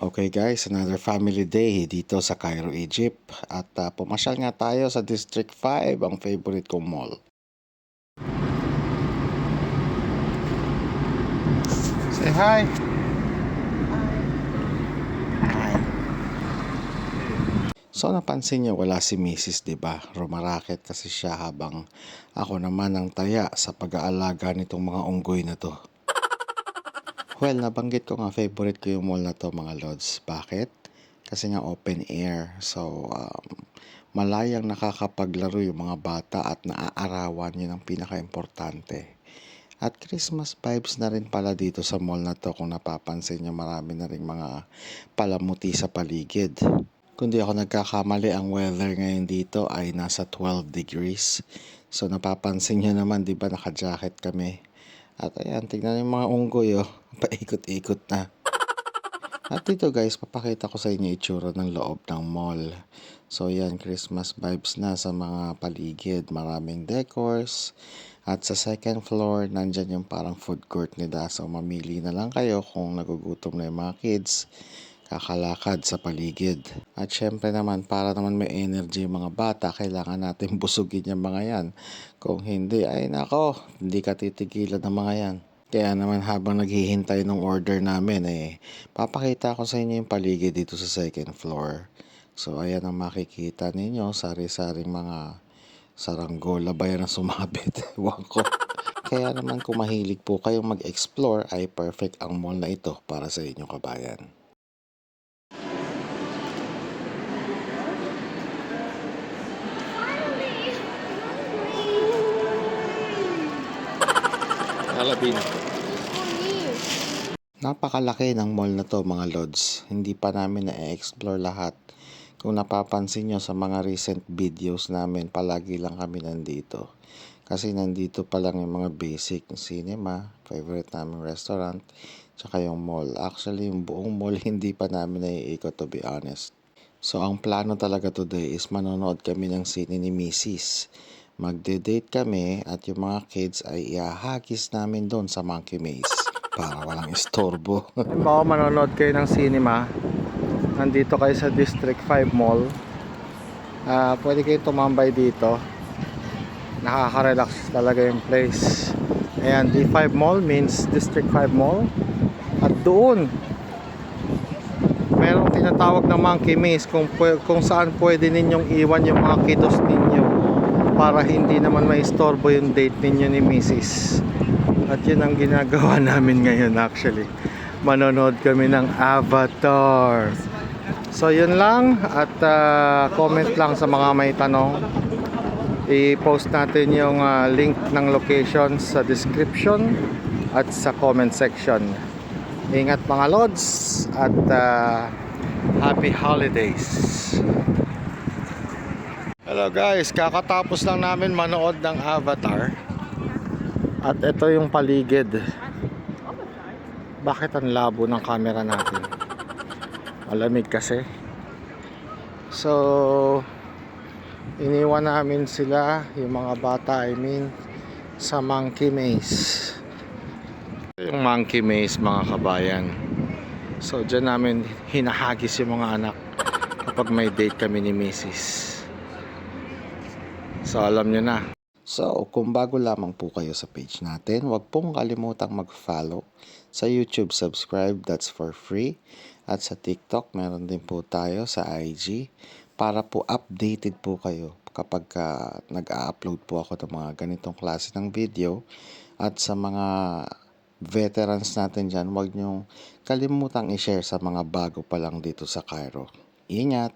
Okay guys, another family day dito sa Cairo, Egypt. At pumasyal nga tayo sa District 5, ang favorite kong mall. Say hi! Hi! So napansin niyo wala si Mrs. diba? Rumaraket kasi siya habang ako naman ang taya sa pag-aalaga nitong mga unggoy na to. Well, nabanggit ko nga favorite ko yung mall na to mga lods. Bakit? Kasi nga open air. So, malayang nakakapaglaro yung mga bata at naaarawan, yun ang pinaka-importante. At Christmas vibes na rin pala dito sa mall na to. Kung napapansin nyo, marami na rin mga palamuti sa paligid. Kung di ako nagkakamali, ang weather ngayon dito ay nasa 12 degrees. So napapansin nyo naman, di ba naka-jacket kami. At ayan, tignan yung mga unggoy paikot-ikot na. At dito guys, papakita ko sa inyo itsura ng loob ng mall. So yan, Christmas vibes na sa mga paligid. Maraming decors. At sa second floor, nandyan yung parang food court nila. So mamili na lang kayo kung nagugutom na yung mga kids. Kakalakad sa paligid. At syempre naman, para naman may energy yung mga bata, kailangan natin busugin yung mga yan. Kung hindi, ay nako, hindi ka titigilan ng mga yan. Kaya naman habang naghihintay ng order namin, papakita ko sa inyo yung paligid dito sa second floor. So ayan ang makikita ninyo, sari-saring mga saranggola ba yan na sumabit? Ewan ko. Kaya naman kung mahilig po kayong mag-explore, ay perfect ang mall na ito para sa inyong kabayan. Alabina. Napakalaki ng mall na to mga lods. Hindi pa namin na-explore lahat. Kung napapansin nyo sa mga recent videos namin, palagi lang kami nandito. Kasi nandito pa lang yung mga basic cinema, favorite namin restaurant, tsaka yung mall. Actually, yung buong mall hindi pa namin naiikot to be honest. So, ang plano talaga today is manonood kami ng sine ni Mrs. Magde-date kami at yung mga kids ay ihahagis namin doon sa Monkey Maze para walang istorbo. Baka manonood kayo ng cinema, nandito kayo sa District 5 Mall. Pwede kayo tumambay dito. Nakaka-relax talaga yung place. Ayan, D5 Mall means District 5 Mall. At doon, merong tinatawag na Monkey Maze kung saan pwede ninyong iwan yung mga kiddos ninyo para hindi naman maistorbo yung date ninyo ni Mrs. At yun ang ginagawa namin ngayon actually. Manonood kami ng Avatar. So yun lang. At comment lang sa mga may tanong. I-post natin yung link ng location sa description at sa comment section. Ingat mga lods at happy holidays. Hello guys, kakatapos lang namin manood ng Avatar. At ito yung paligid. Bakit ang labo ng camera natin? Malamig kasi. So iniwan namin sila, yung mga bata sa Monkey Maze. Yung Monkey Maze mga kabayan. So dyan namin hinahagis yung mga anak kapag may date kami ni Mrs. So alam nyo na. So kung bago lamang po kayo sa page natin, huwag pong kalimutang mag-follow. Sa YouTube, subscribe, that's for free. At sa TikTok, meron din po tayo sa IG para po updated po kayo kapag nag-a-upload po ako ng mga ganitong klase ng video. At sa mga veterans natin dyan, huwag nyong kalimutang i-share sa mga bago pa lang dito sa Cairo. Ingat!